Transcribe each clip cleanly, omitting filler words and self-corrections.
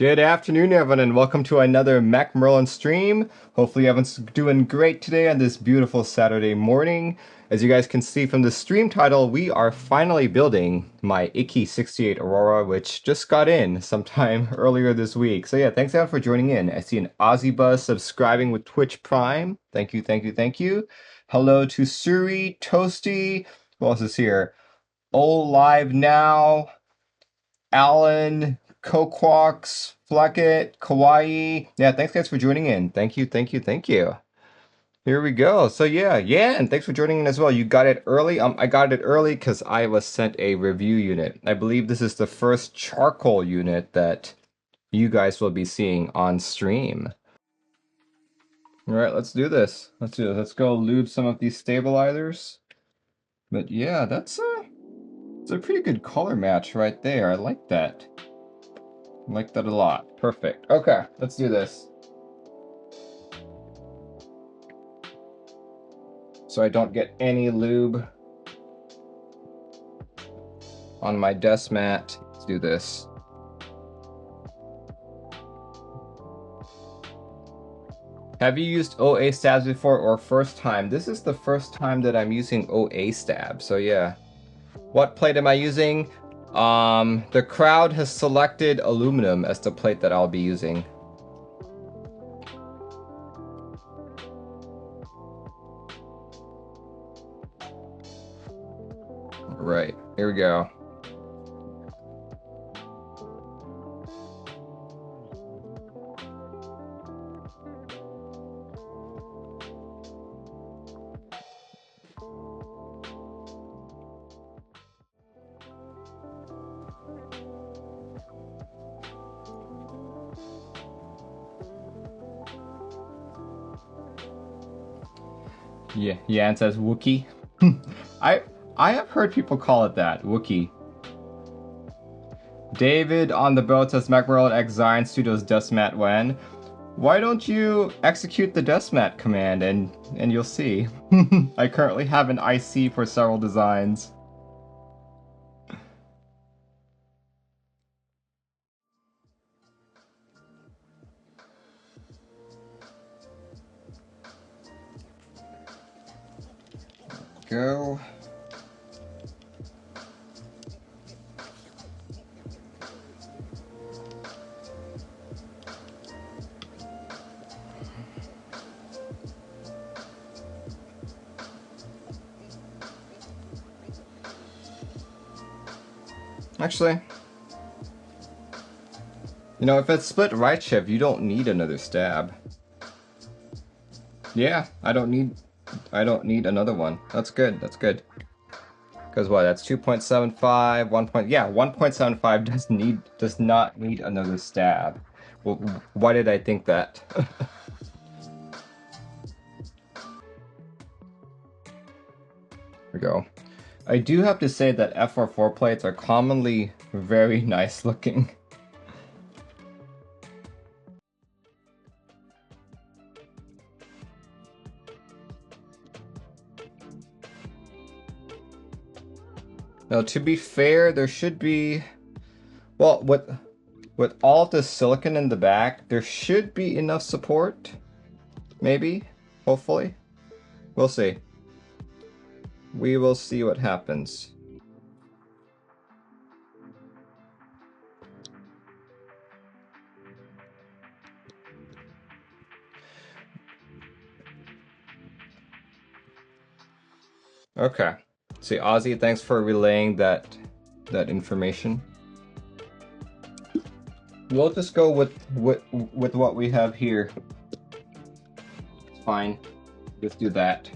Good afternoon, everyone, and welcome to another Mac Merlin stream. Hopefully, everyone's doing great today on this beautiful Saturday morning. As you guys can see from the stream title, we are finally building my ikki68 Aurora, which just got in sometime earlier this week. So yeah, thanks everyone for joining in. I see an Aussie Buzz subscribing with Twitch Prime. Thank you, thank you, thank you. Hello to Suri, Toasty. Who else is here? All Live Now. Alan, Coquox, Fleckett, Kawaii. Yeah, thanks guys for joining in. Thank you, thank you, thank you. Here we go. So yeah, and thanks for joining in as well. You got it early. I got it early because I was sent a review unit. I believe this is the first charcoal unit that you guys will be seeing on stream. All right, let's do this. Let's do this. Let's go lube some of these stabilizers. But yeah, it's a pretty good color match right there. I like that. I like that a lot. Perfect. Okay, let's do this. So I don't get any lube on my desk mat. Let's do this. Have you used OA stabs before or first time? This is the first time that I'm using OA stab, so yeah. What plate am I using? The crowd has selected aluminum as the plate that I'll be using. Right, here we go. Yeah, Yan says Wookie. I I have heard people call it that, Wookie. David on the boat says Macworld X Zion Studios Dustmat when. Why don't you execute the Dustmat command and you'll see. I currently have an IC for several designs. Go. Actually, you know, if it's split right shift, you don't need another stab. Yeah, I don't need another one. That's good. That's good. Because what? That's 2.75, 1. Yeah, 1.75 does not need another stab. Well, why did I think that? Here we go. I do have to say that FR4 plates are commonly very nice looking. Now, to be fair, there should be, well, with all the silicon in the back, there should be enough support. Maybe, hopefully. We'll see. We will see what happens. Okay. See, Ozzy, thanks for relaying that information. We'll just go with what we have here. It's fine. Just do that.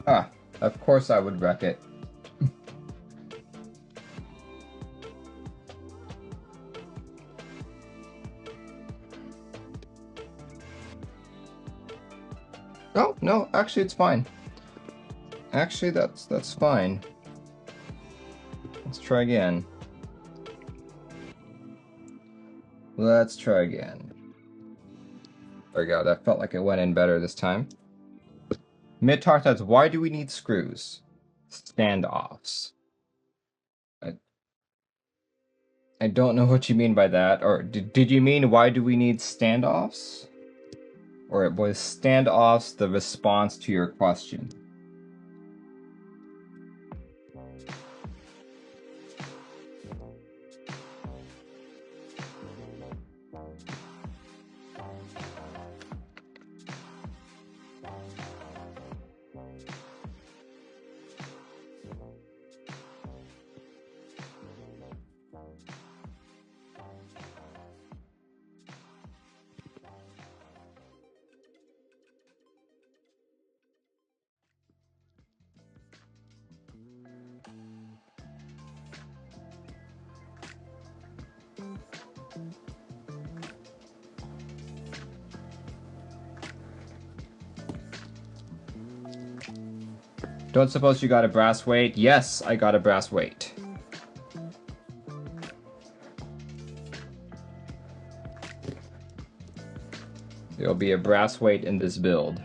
Ah, of course I would wreck it. Oh, no, actually it's fine. Actually, that's fine. Let's try again. Let's try again. There we go, that felt like it went in better this time. Mid-talk says, why do we need screws? Standoffs. I don't know what you mean by that. Or did you mean why do we need standoffs? Or was standoffs the response to your question? Don't suppose you got a brass weight? Yes, I got a brass weight. There'll be a brass weight in this build.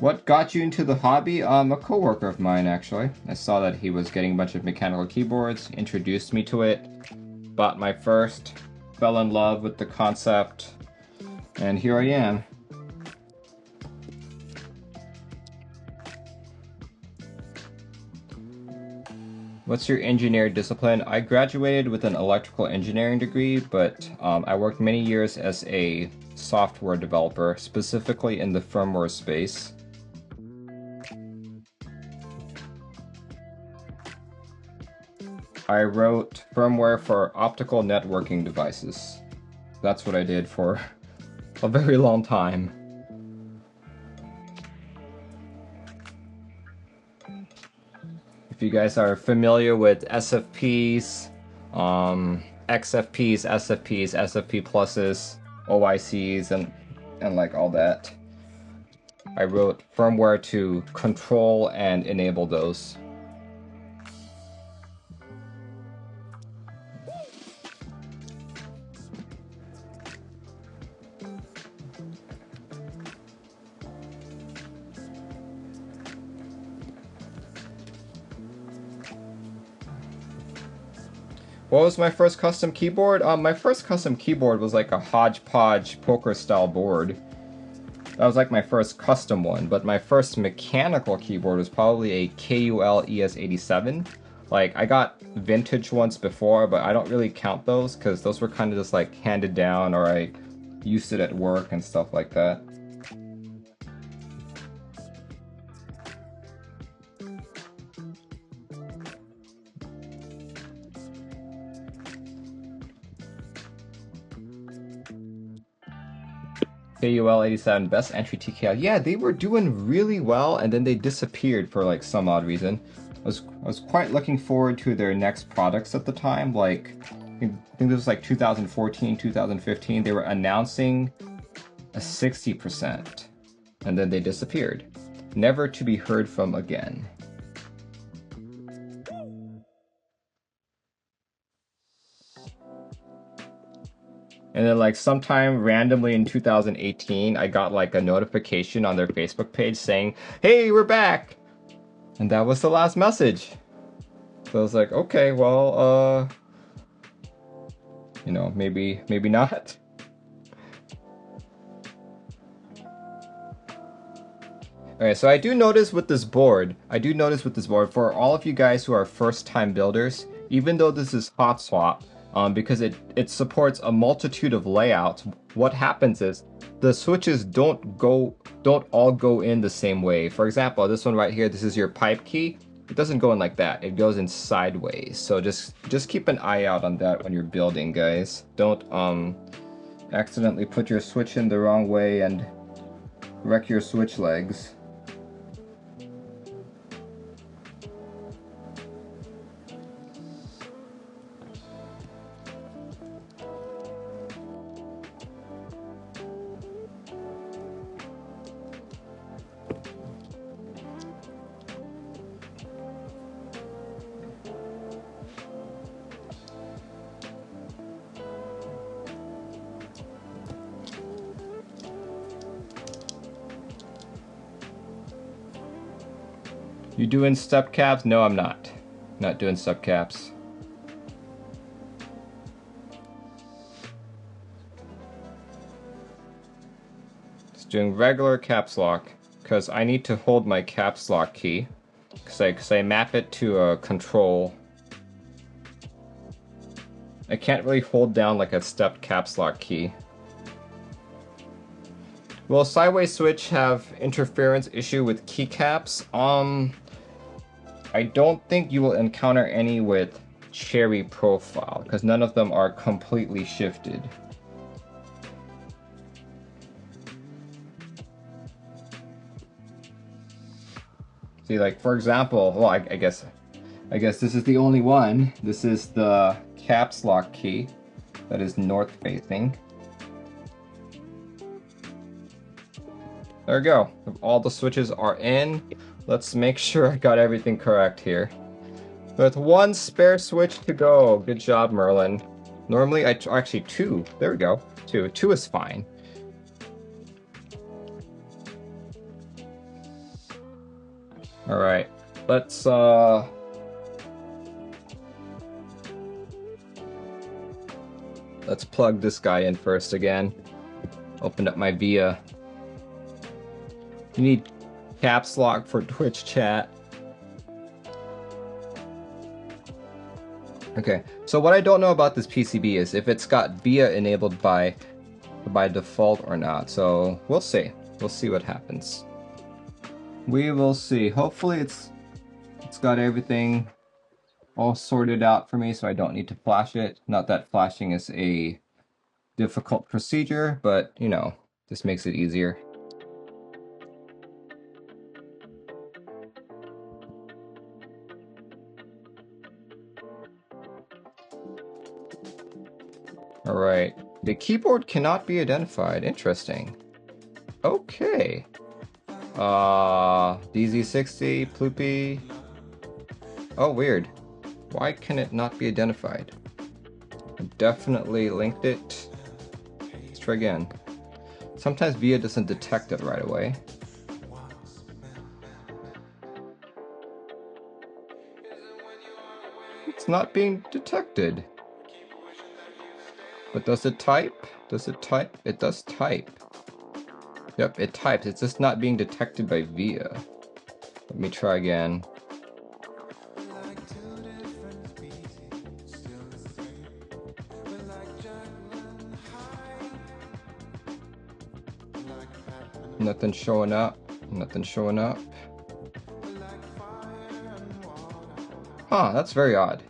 What got you into the hobby? A coworker of mine, actually. I saw that he was getting a bunch of mechanical keyboards, introduced me to it, bought my first, fell in love with the concept, and here I am. What's your engineering discipline? I graduated with an electrical engineering degree, but I worked many years as a software developer, specifically in the firmware space. I wrote firmware for optical networking devices. That's what I did for a very long time. If you guys are familiar with SFPs, XFPs, SFPs, SFP pluses, OICs, and like all that, I wrote firmware to control and enable those. What was my first custom keyboard? My first custom keyboard was like a hodgepodge poker style board. That was like my first custom one, but my first mechanical keyboard was probably a KUL ES87. Like, I got vintage ones before, but I don't really count those because those were kind of just like handed down, or I used it at work and stuff like that. KUL 87 best entry TKL. Yeah, they were doing really well, and then they disappeared for like some odd reason. I was quite looking forward to their next products at the time. Like, I think this was like 2014, 2015. They were announcing a 60%, and then they disappeared, never to be heard from again. And then like sometime randomly in 2018, I got like a notification on their Facebook page saying, "Hey, we're back!" And that was the last message. So I was like, okay, well, you know, maybe not. Alright, so I do notice with this board, for all of you guys who are first-time builders, even though this is hot swap, because it supports a multitude of layouts, what happens is the switches don't all go in the same way. For example, this one right here, this is your pipe key. It doesn't go in like that. It goes in sideways. So just keep an eye out on that when you're building, guys. Don't accidentally put your switch in the wrong way and wreck your switch legs. You doing step caps? No, I'm not. Not doing step caps. Just doing regular caps lock because I need to hold my caps lock key because I map it to a control. I can't really hold down like a stepped caps lock key. Will sideways switch have interference issue with keycaps? I don't think you will encounter any with Cherry Profile because none of them are completely shifted. See, like for example, well, I guess this is the only one. This is the caps lock key that is north facing. There we go. All the switches are in. Let's make sure I got everything correct here. With one spare switch to go. Good job, Merlin. Normally, actually two. There we go. Two. Two is fine. All right. Let's plug this guy in first again. Open up my VIA. You need caps lock for Twitch chat. Okay, so what I don't know about this PCB is if it's got VIA enabled by default or not. So we'll see. We'll see what happens. We will see. Hopefully it's got everything all sorted out for me so I don't need to flash it. Not that flashing is a difficult procedure, but you know, this makes it easier. Alright, the keyboard cannot be identified. Interesting. Okay. DZ60, Ploopy. Oh, weird. Why can it not be identified? I definitely linked it. Let's try again. Sometimes VIA doesn't detect it right away. It's not being detected. But does it type? Does it type? It does type. Yep, it types. It's just not being detected by VIA. Let me try again. Nothing showing up. Nothing showing up. Huh, that's very odd.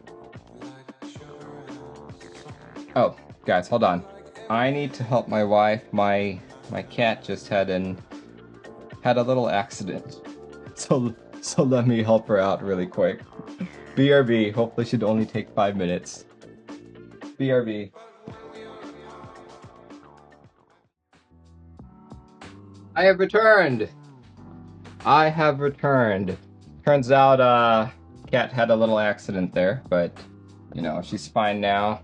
Oh, guys, hold on. I need to help my wife. My cat just had a little accident. So let me help her out really quick. BRB, hopefully should only take 5 minutes. BRB. I have returned! I have returned. Turns out, cat had a little accident there, but, you know, she's fine now.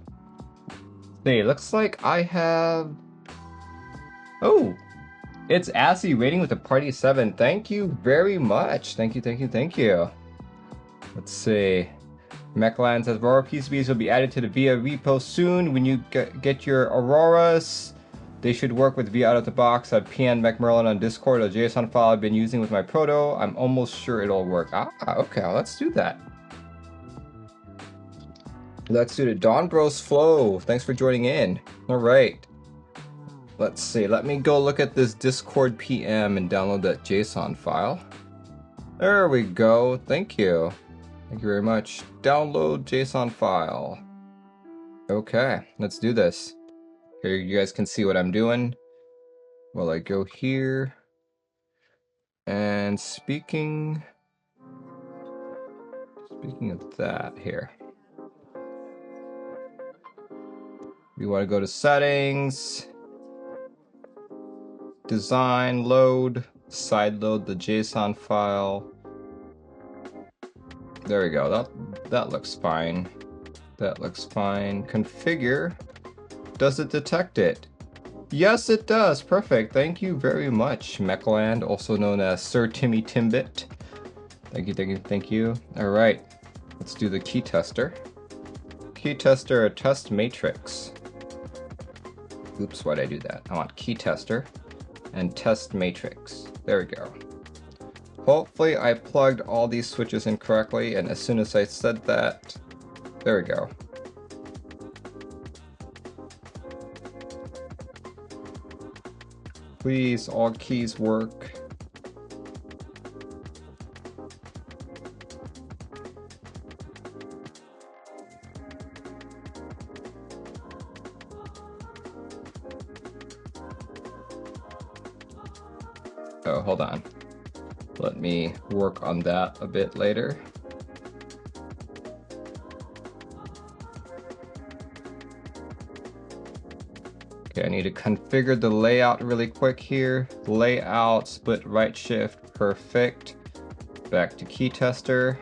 See, looks like I have... Oh! It's Assy rating with a party 7. Thank you very much. Thank you, thank you, thank you. Let's see. Mechland says Aurora PCBs will be added to the VIA repo soon. When you get your Auroras, they should work with VIA out of the box. I've PN'd McMerlin on Discord, a JSON file I've been using with my proto. I'm almost sure it'll work. Ah, okay, well, let's do that. Let's do the Dawn Bros Flow. Thanks for joining in. All right. Let's see. Let me go look at this Discord PM and download that JSON file. There we go. Thank you. Thank you very much. Download JSON file. Okay, let's do this. Here you guys can see what I'm doing. Well, I go here. And speaking of that here, we want to go to settings, design, load, side load the JSON file. There we go. That looks fine. That looks fine. Configure. Does it detect it? Yes, it does. Perfect. Thank you very much, Mechland, also known as Sir Timmy Timbit. Thank you, thank you, thank you. All right, let's do the key tester. Key tester, a test matrix. Oops, why'd I do that? I want key tester and test matrix. There we go. Hopefully I plugged all these switches in correctly, and as soon as I said that, there we go. Please, all keys work. Oh, hold on. Let me work on that a bit later. Okay, I need to configure the layout really quick here. Layout, split right shift, perfect. Back to key tester.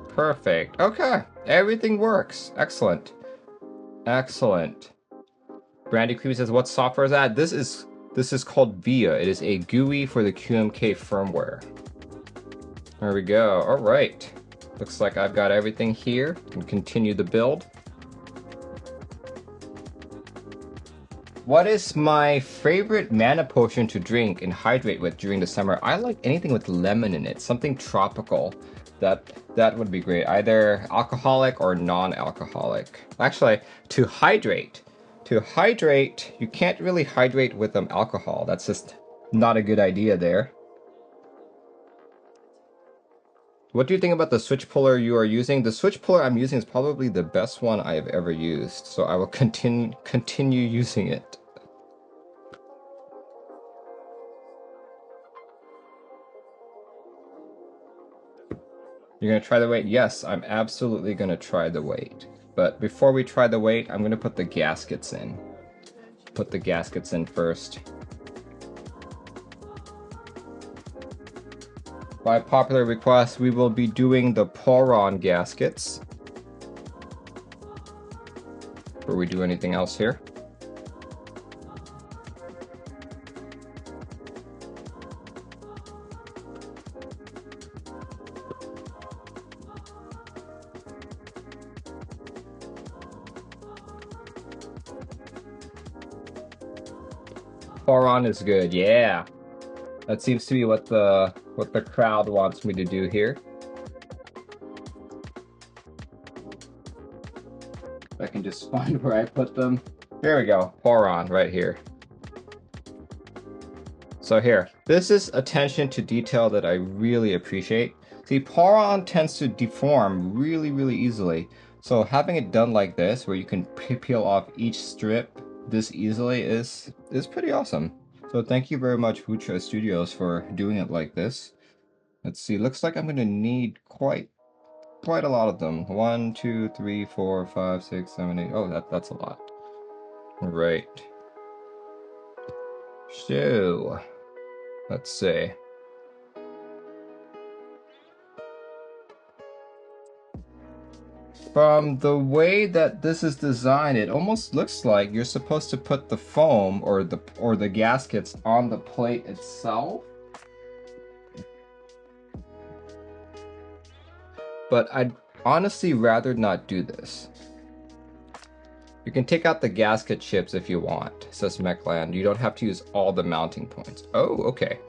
Perfect. Okay, everything works. Excellent. Excellent. Brandy Creepy says, what software is that? This is called VIA. It is a GUI for the QMK firmware. There we go. All right. Looks like I've got everything here. Can continue the build. What is my favorite mana potion to drink and hydrate with during the summer? I like anything with lemon in it, something tropical. That would be great. Either alcoholic or non-alcoholic. Actually, to hydrate, you can't really hydrate with alcohol. That's just not a good idea there. What do you think about the switch puller you are using? The switch puller I'm using is probably the best one I have ever used, so I will continue using it. You're gonna try the weight? Yes, I'm absolutely gonna try the weight. But before we try the weight, I'm gonna put the gaskets in. Put the gaskets in first. By popular request, we will be doing the Poron gaskets. Before we do anything else here. Poron is good, yeah. That seems to be what the crowd wants me to do here. If I can just find where I put them. There we go, Poron right here. So here, this is attention to detail that I really appreciate. See, Poron tends to deform really, really easily. So having it done like this, where you can peel off each strip this easily is pretty awesome. So thank you very much, Fucha Studios, for doing it like this. Let's see, looks like I'm gonna need quite a lot of them. 1, 2, 3, 4, 5, 6, 7, 8. Oh, that's a lot. Right. So, let's see. From the way that this is designed, it almost looks like you're supposed to put the foam or the gaskets on the plate itself. But I'd honestly rather not do this. You can take out the gasket chips if you want, says Mechland. You don't have to use all the mounting points. Oh, okay.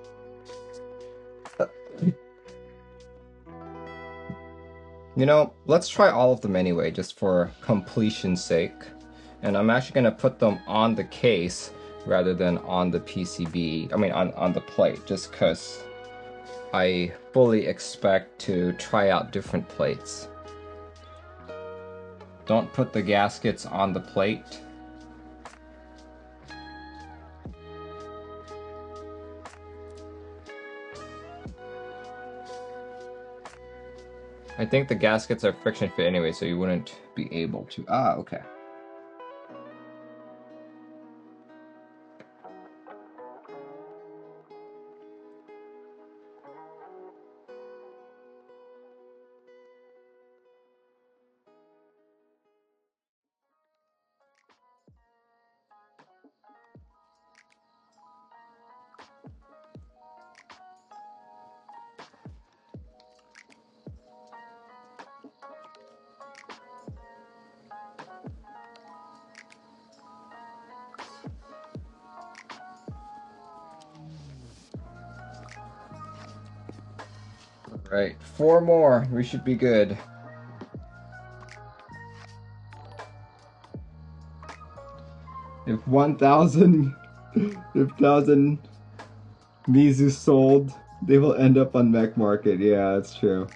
You know, let's try all of them anyway, just for completion's sake. And I'm actually going to put them on the case rather than on the PCB, I mean on the plate, just because I fully expect to try out different plates. Don't put the gaskets on the plate. I think the gaskets are friction fit anyway, so you wouldn't be able to. Ah, okay. Right, 4 more. We should be good. If 1,000 Mizu sold, they will end up on Mech Market. Yeah, that's true.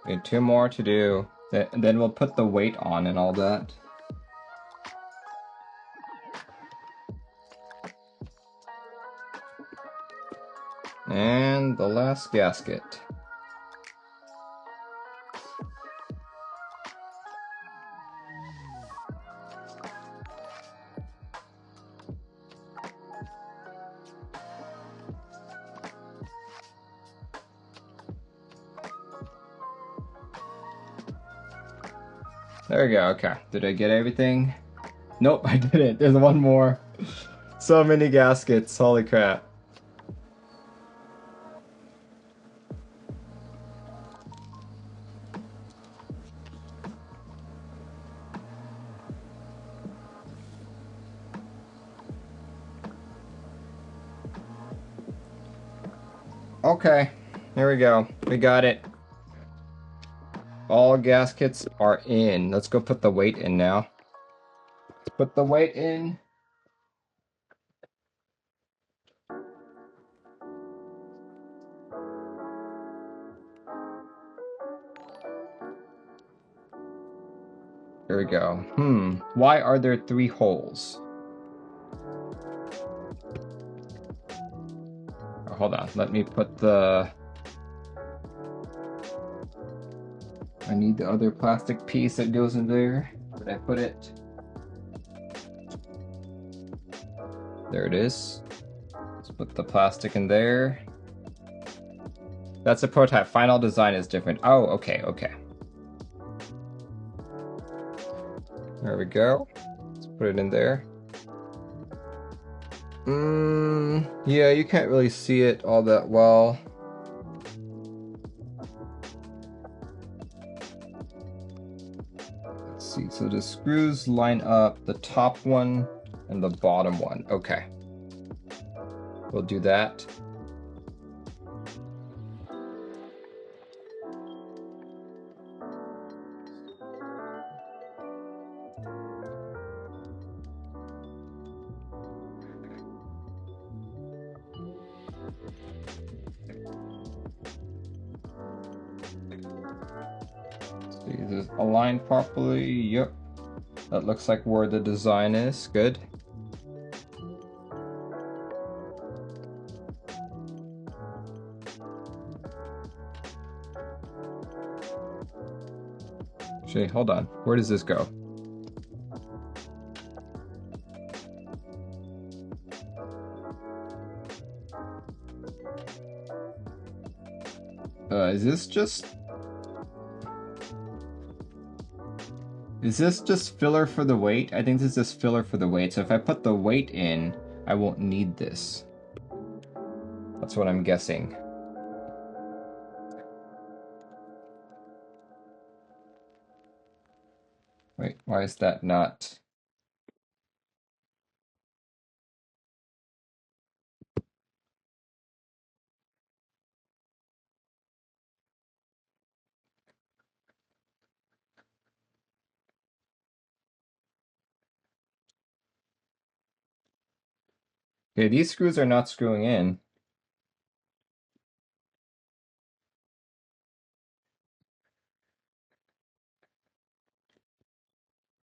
We have 2 more to do. Then we'll put the weight on and all that. And the last gasket. There we go, okay. Did I get everything? Nope, I didn't. There's 1 more. So many gaskets, holy crap. Okay, here we go. We got it. All gaskets are in. Let's go put the weight in now. Let's put the weight in. Here we go. Why are there 3 holes? Oh, hold on, let me put the... I need the other plastic piece that goes in there. Where did I put it? There it is. Let's put the plastic in there. That's a prototype. Final design is different. Oh, okay, okay. There we go. Let's put it in there. Yeah, you can't really see it all that well. Let's see, so the screws line up, the top one and the bottom one. Okay. We'll do that. See, is this aligned properly? Yep. That looks like where the design is. Good. Actually, hold on. Where does this go? Is this just filler for the weight? I think this is filler for the weight. So if I put the weight in, I won't need this. That's what I'm guessing. Wait, why is that not? Okay, these screws are not screwing in.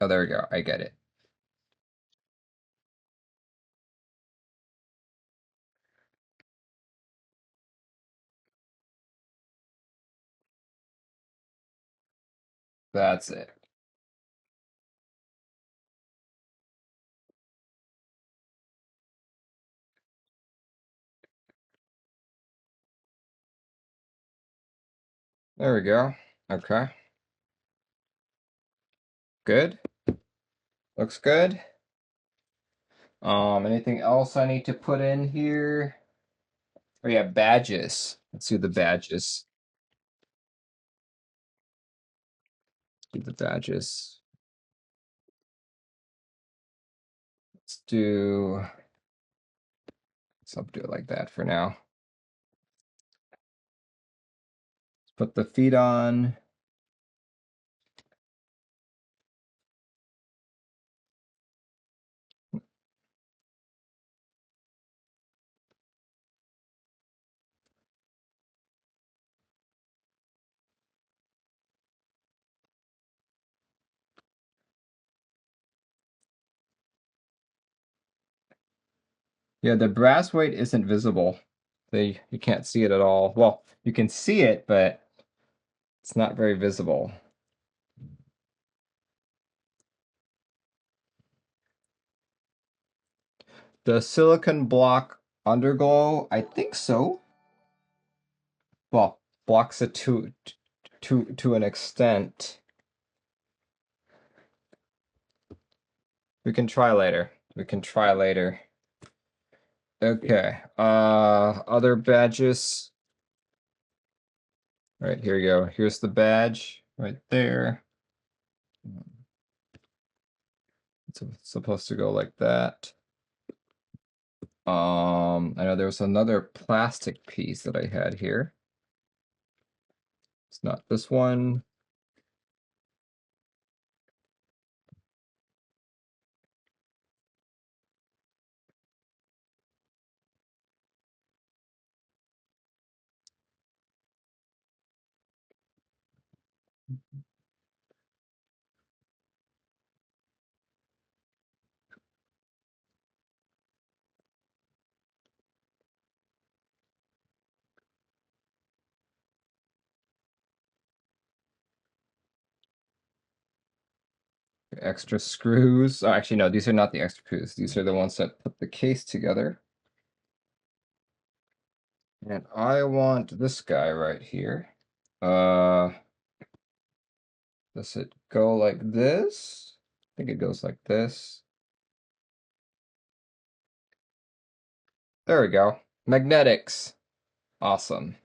Oh, there we go. I get it. That's it. There we go. Okay. Good. Looks good. Anything else I need to put in here? Oh yeah, badges. Let's do the badges. Do the badges. Let's do. So I'll do it like that for now. Let's put the feet on. Yeah, the brass weight isn't visible. You can't see it at all. Well, you can see it, but it's not very visible. The silicon block underglow, I think so. Well, blocks it to an extent. We can try later. We can try later. Okay. Other badges. All right, here you go. Here's the badge right there. It's supposed to go like that. I know there was another plastic piece that I had here. It's not this one. Extra screws. Oh, actually, no, these are not the extra screws. These are the ones that put the case together. And I want this guy right here. Does it go like this? I think it goes like this. There we go. Magnetics. Awesome.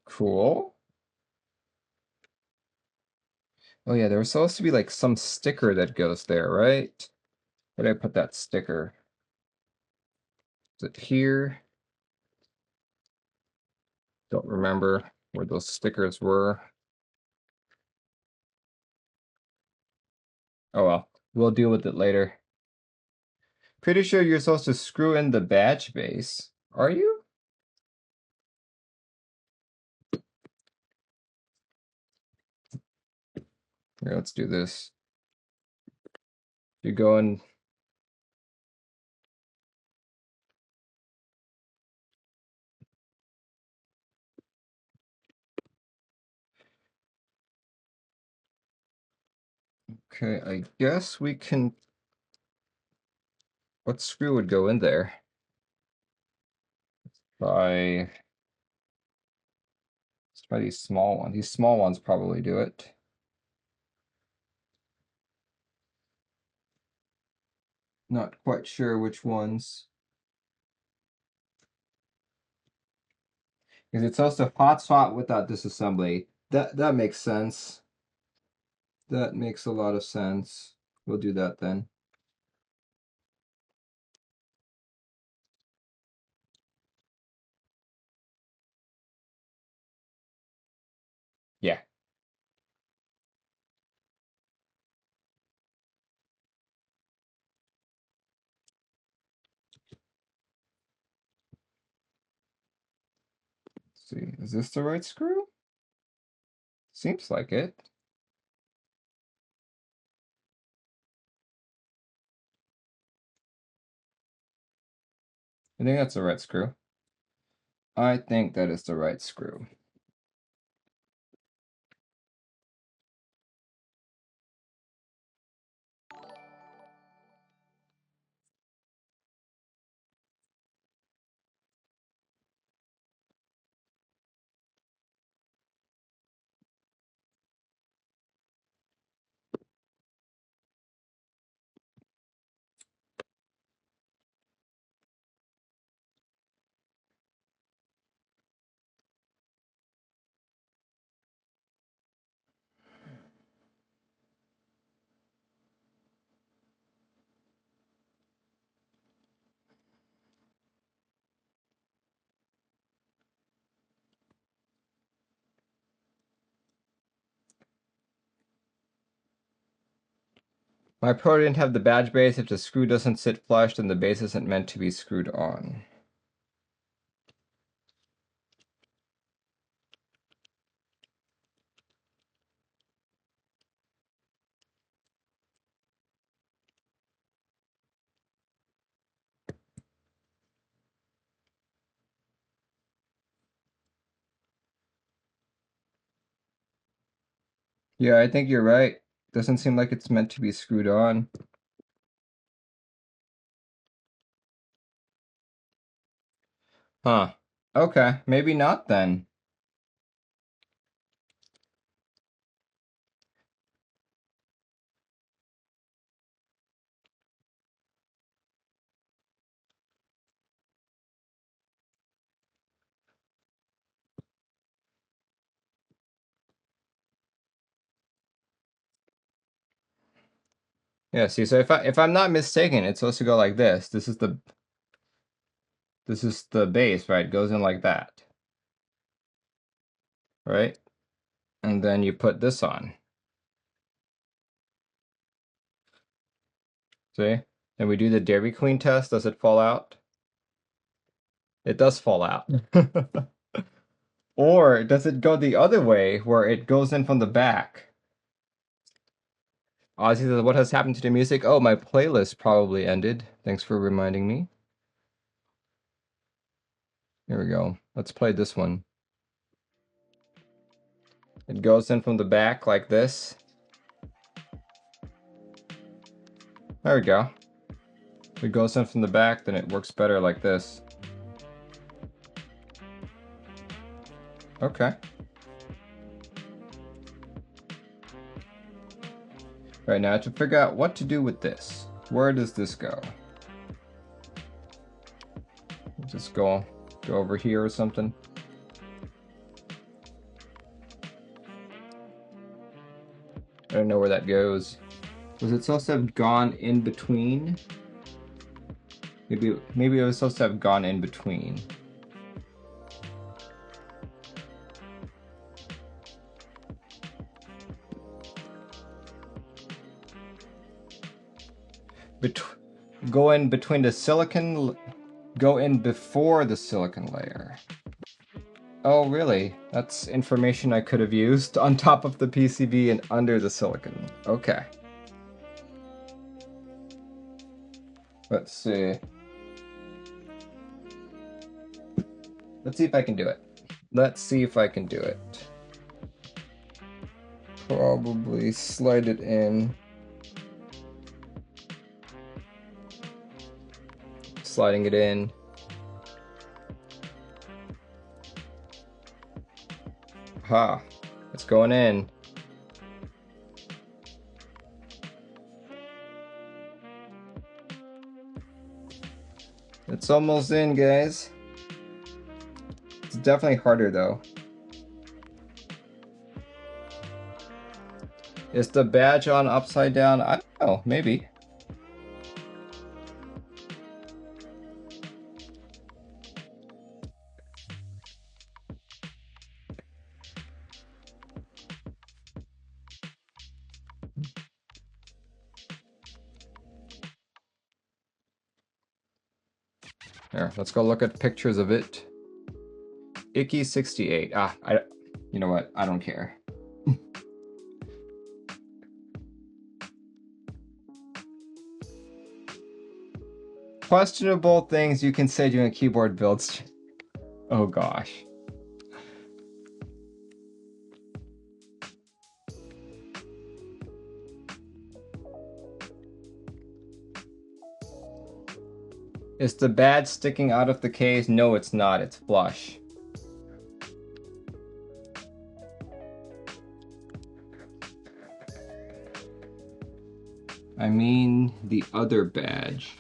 Cool. Oh yeah, there was supposed to be like some sticker that goes there, right? Where did I put that sticker? Is it here? Don't remember where those stickers were. Oh well, we'll deal with it later. Pretty sure you're supposed to screw in the badge base. Are you? Here, let's do this. You go in. Okay, I guess we can. What screw would go in there? Let's try these small ones. These small ones probably do it. Not quite sure which ones. Because it's supposed to hot swap without disassembly. That makes sense. That makes a lot of sense. We'll do that then. see, is this the right screw? Seems like it. I think that's the right screw. I think that is the right screw. My Pro didn't have the badge base. If the screw doesn't sit flush, then the base isn't meant to be screwed on. Yeah, I think you're right. Doesn't seem like it's meant to be screwed on. Huh. Okay, maybe not then. Yeah, see, so if I'm not mistaken, it's supposed to go like this. This is the base, right? It goes in like that. Right? And then you put this on. See? And we do the Dairy Queen test. Does it fall out? It does fall out. Or does it go the other way where it goes in from the back? Ozzy says, what has happened to the music? Oh, my playlist probably ended. Thanks for reminding me. Here we go. Let's play this one. It goes in from the back like this. There we go. If it goes in from the back, then it works better like this. Okay. Right now, to figure out what to do with this. Where does this go? Just go over here or something. I don't know where that goes. Was it supposed to have gone in between? Maybe it was supposed to have gone in between. Go in between the silicon, go in before the silicon layer. Oh, really? That's information I could have used on top of the PCB and under the silicon. Okay. Let's see. Let's see if I can do it. Let's see if I can do it. Probably slide it in. Sliding it in. Ha! It's going in. It's almost in, guys. It's definitely harder though. Is the badge on upside down? I don't know, maybe. Here, let's go look at pictures of it. ikki68. You know what? I don't care. Questionable things you can say during keyboard builds. Oh gosh. Is the badge sticking out of the case? No, it's not. It's flush. I mean the other badge.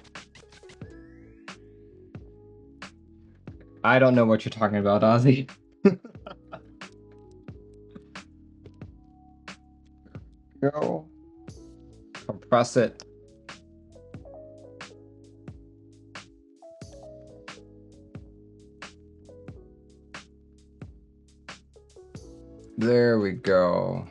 I don't know what you're talking about, Ozzy. Go. Compress it. There we go.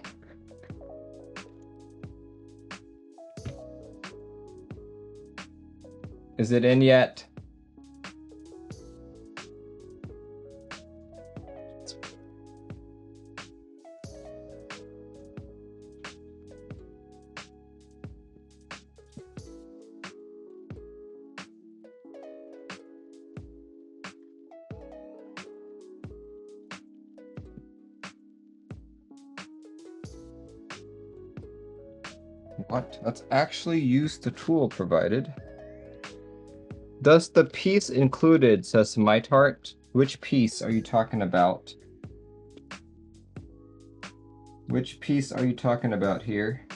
Is it in yet? What? Let's actually use the tool provided. Does the piece included, says Mytart. Which piece are you talking about? Which piece are you talking about here?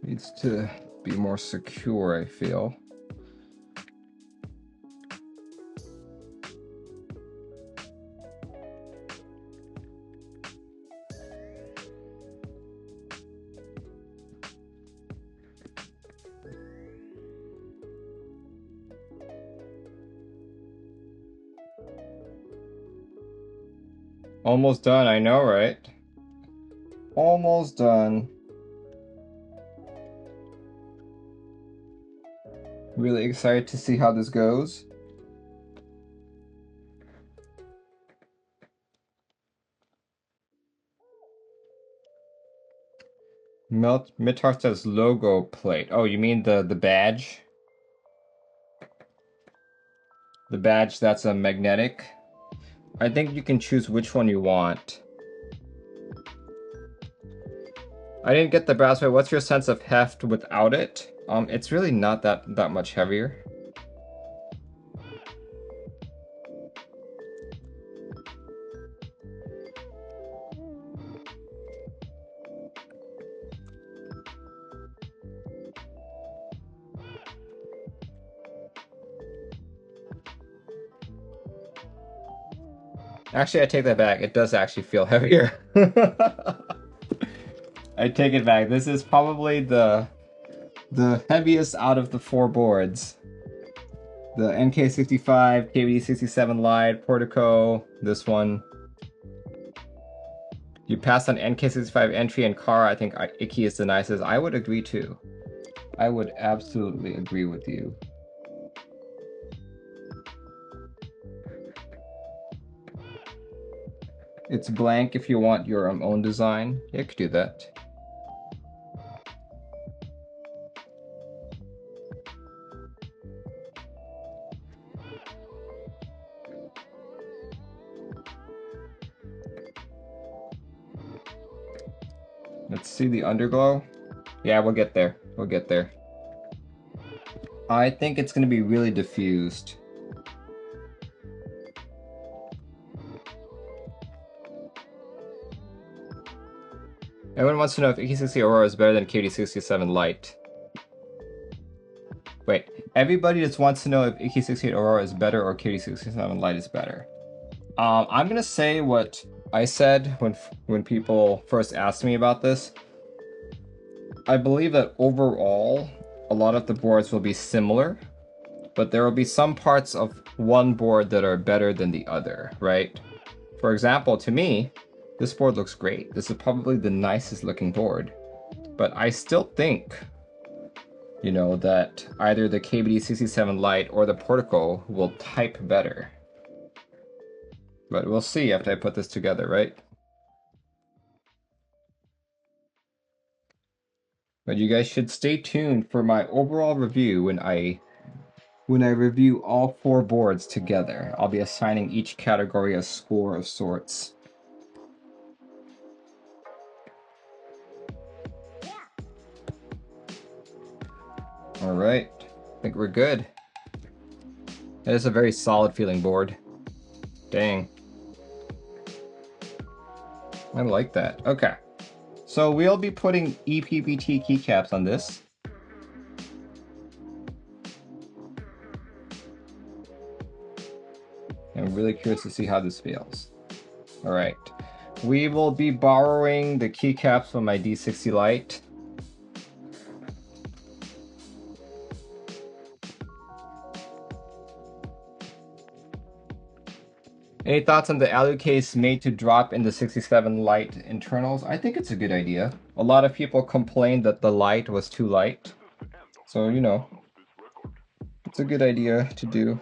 Needs to be more secure, I feel. Almost done, I know, right? Almost done. Really excited to see how this goes. Mitar says logo plate. Oh, you mean the badge? The badge that's a magnetic? I think you can choose which one you want. I didn't get the brass plate. What's your sense of heft without it? It's really not that much heavier. Actually, I take that back. It does actually feel heavier. I take it back. This is probably the heaviest out of the 4 boards. The NK65, KBD67 Lite, Portico, this one. You passed on NK65 entry and car. I think Ikki is the nicest. I would agree too. I would absolutely agree with you. It's blank if you want your own design. You could do that. Let's see the underglow. Yeah, we'll get there. We'll get there. I think it's going to be really diffused. Everyone wants to know if ikki68 Aurora is better than KD67 Lite. Wait, everybody just wants to know if ikki68 Aurora is better or KD67 Lite is better. I'm gonna say what I said when people first asked me about this. I believe that overall, a lot of the boards will be similar, but there will be some parts of one board that are better than the other, right? For example, to me, this board looks great. This is probably the nicest looking board, but I still think, you know, that either the KBD67 Lite or the Portico will type better. But we'll see after I put this together, right? But you guys should stay tuned for my overall review when I review all 4 boards together. I'll be assigning each category a score of sorts. Alright, I think we're good. That is a very solid feeling board. Dang. I like that. Okay. So we'll be putting ePBT keycaps on this. I'm really curious to see how this feels. Alright. We will be borrowing the keycaps from my D60 Lite. Any thoughts on the alu case made to drop in the 67 Lite internals? I think it's a good idea. A lot of people complained that the light was too light. So, you know, it's a good idea to do.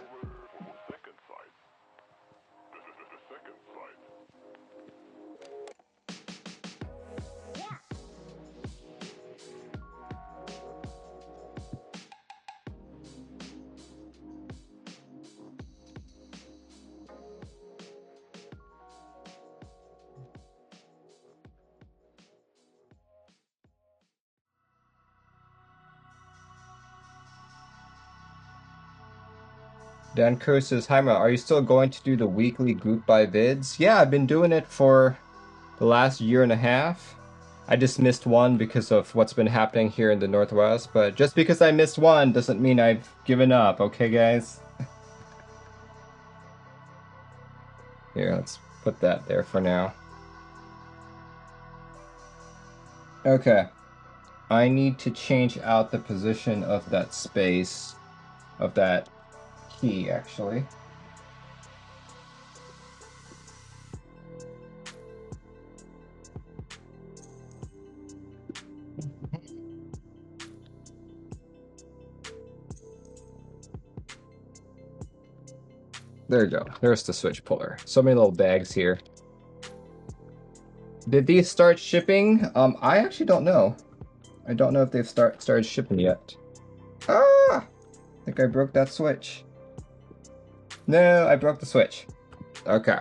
Dan Kerr says, "Hi, Ma, are you still going to do the weekly group buy vids?" Yeah, I've been doing it for the last year and a half. I just missed one because of what's been happening here in the Northwest, but just because I missed one doesn't mean I've given up, okay, guys? Here, let's put that there for now. Okay. I need to change out the position of that space, of that key, actually. There you go. There's the switch puller. So many little bags here. Did these start shipping? I actually don't know. I don't know if they've started shipping yet. Ah! I think I broke that switch. No, I broke the switch. Okay.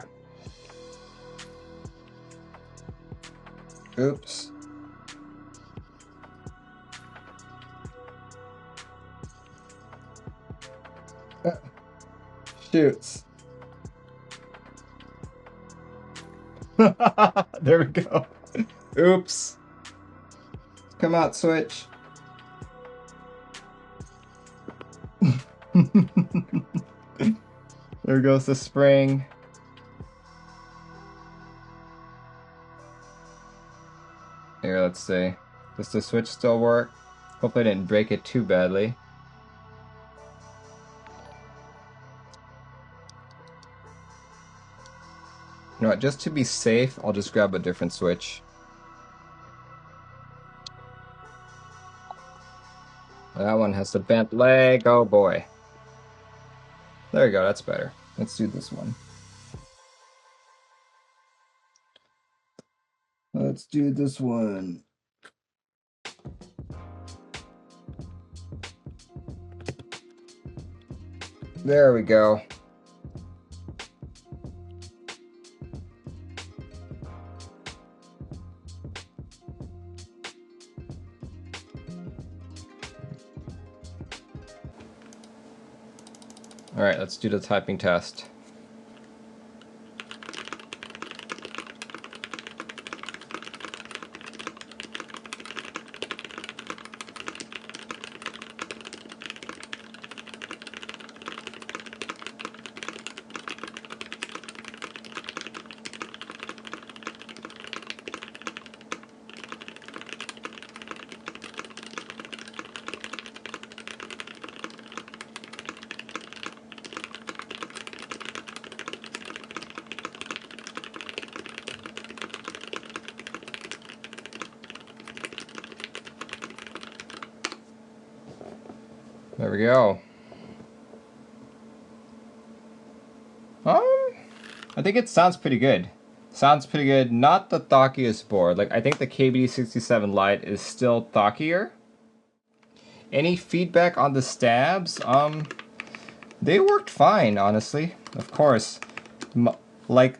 Oops. Shoots. There we go. Oops. Come out, switch. There goes the spring. Here, let's see. Does the switch still work? Hopefully I didn't break it too badly. You know what, just to be safe, I'll just grab a different switch. That one has the bent leg, oh boy. There you go, that's better. Let's do this one. Let's do this one. There we go. All right, let's do the typing test. There we go. I think it sounds pretty good. Sounds pretty good. Not the thockiest board. Like, I think the KBD67 Lite is still thockier. Any feedback on the stabs? They worked fine, honestly. Of course, like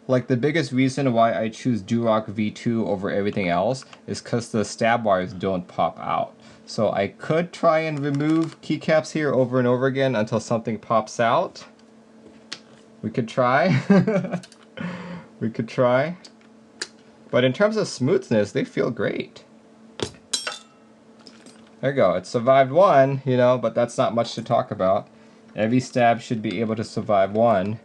the biggest reason why I choose Durock V2 over everything else is because the stab wires don't pop out. So I could try and remove keycaps here over and over again until something pops out. We could try. We could try. But in terms of smoothness, they feel great. There you go. It survived one, you know, but that's not much to talk about. Every stab should be able to survive one.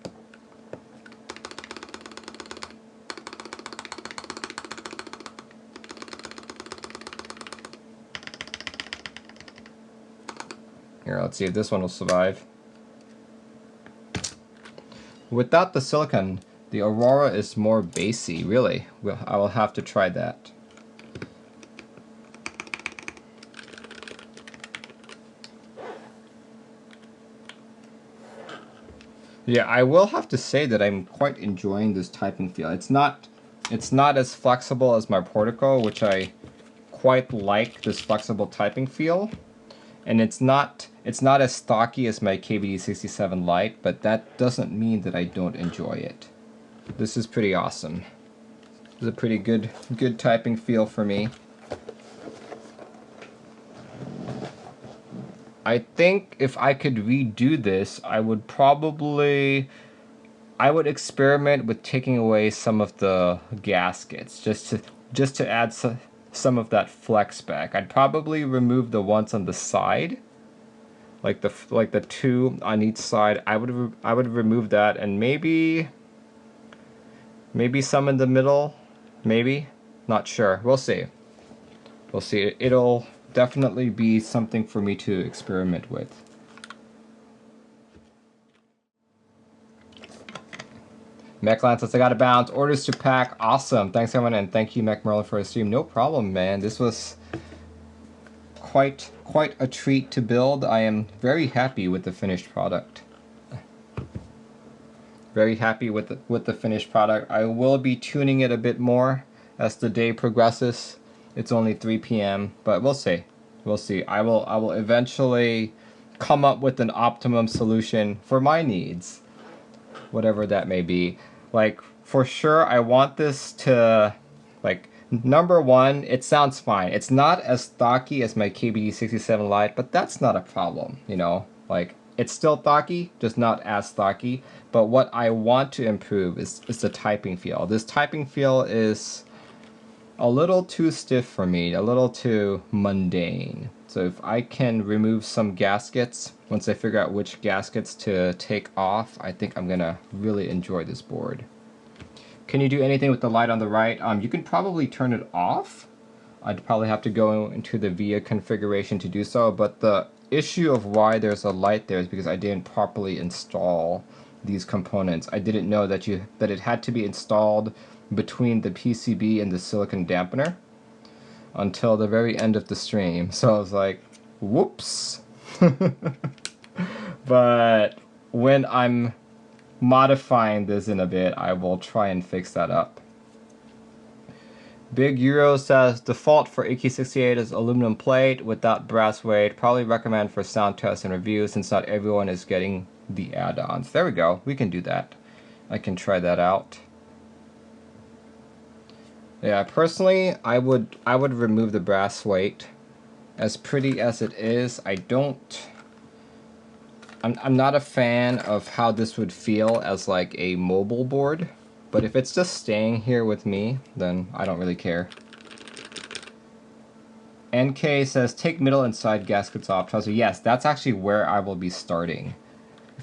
Here, let's see if this one will survive. Without the silicone, the Aurora is more bassy, really. I will have to try that. Yeah, I will have to say that I'm quite enjoying this typing feel. It's not as flexible as my Portico, which I quite like this flexible typing feel. And it's not as stocky as my KBD67 Lite, but that doesn't mean that I don't enjoy it. This is pretty awesome. It's a pretty good typing feel for me. I think if I could redo this, I would experiment with taking away some of the gaskets just to add some of that flex back. I'd probably remove the ones on the side, like the two on each side. I would remove that, and maybe some in the middle, maybe, not sure. We'll see. We'll see. It'll definitely be something for me to experiment with. Mechland says, I gotta bounce. Orders to pack. Awesome. Thanks, everyone, and thank you, Mech Merlin, for the stream. No problem, man. This was quite a treat to build. I am very happy with the finished product. Very happy with the finished product. I will be tuning it a bit more as the day progresses. It's only 3 p.m., but we'll see. We'll see. I will eventually come up with an optimum solution for my needs, whatever that may be. Like, for sure, I want this to, like, number one, it sounds fine. It's not as stocky as my KBD67 Lite, but that's not a problem, you know? Like, it's still stocky, just not as stocky. But what I want to improve is the typing feel. This typing feel is a little too stiff for me, a little too mundane. So if I can remove some gaskets, once I figure out which gaskets to take off, I think I'm gonna really enjoy this board. Can you do anything with the light on the right? You can probably turn it off. I'd probably have to go into the VIA configuration to do so, but the issue of why there's a light there is because I didn't properly install these components. I didn't know that it had to be installed between the PCB and the silicon dampener until the very end of the stream. So I was like, whoops. But when I'm modifying this in a bit, I will try and fix that up. Big Euro says, default for ikki68 is aluminum plate without brass weight. Probably recommend for sound tests and reviews since not everyone is getting the add-ons. There we go. We can do that. I can try that out. Yeah, personally, I would remove the brass weight. As pretty as it is, I'm not a fan of how this would feel as like a mobile board. But if it's just staying here with me, then I don't really care. NK says, take middle and side gaskets off. So yes, that's actually where I will be starting.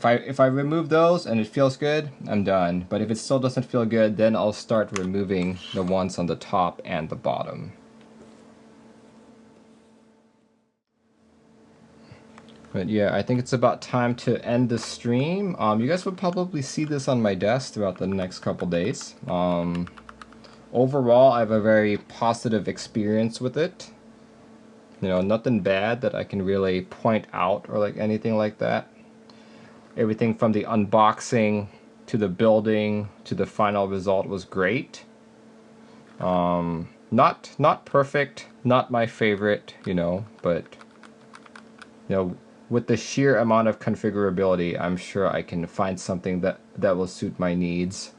If I remove those and it feels good, I'm done. But if it still doesn't feel good, then I'll start removing the ones on the top and the bottom. But yeah, I think it's about time to end the stream. You guys will probably see this on my desk throughout the next couple days. Overall, I have a very positive experience with it. You know, nothing bad that I can really point out or like anything like that. Everything from the unboxing to the building to the final result was great. Not perfect, not my favorite, you know, but you know, with the sheer amount of configurability, I'm sure I can find something that will suit my needs.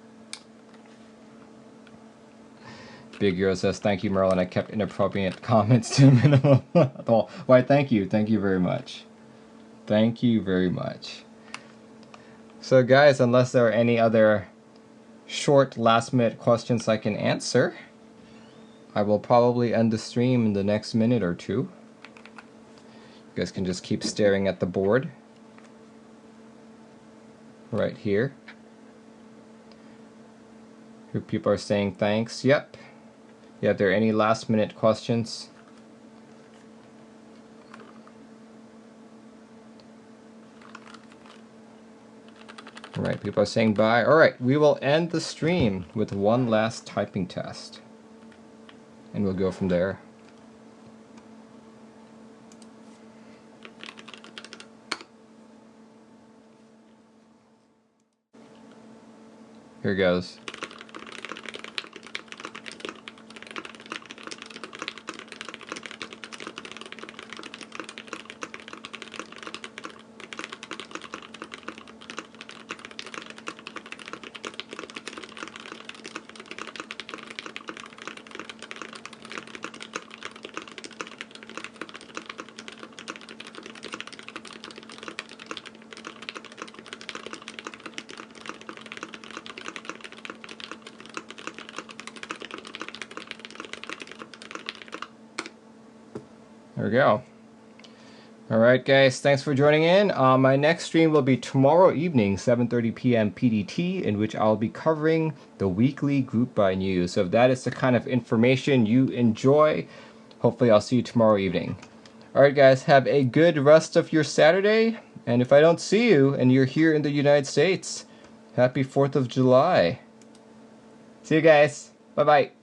Big Hero says, thank you, Merlin. I kept inappropriate comments to a minimum. Well, why, thank you. Thank you very much. Thank you very much. So guys, unless there are any other short last-minute questions I can answer, I will probably end the stream in the next minute or two. You guys can just keep staring at the board right here. People are saying thanks. Yep. Yeah, if there are any last-minute questions. All right, people are saying bye. All right, we will end the stream with one last typing test. And we'll go from there. Here goes. There we go. Alright guys, thanks for joining in. My next stream will be tomorrow evening, 7:30 p.m. PDT, in which I'll be covering the weekly group buy news. So if that is the kind of information you enjoy, hopefully I'll see you tomorrow evening. Alright guys, have a good rest of your Saturday. And if I don't see you and you're here in the United States, happy 4th of July. See you guys. Bye-bye.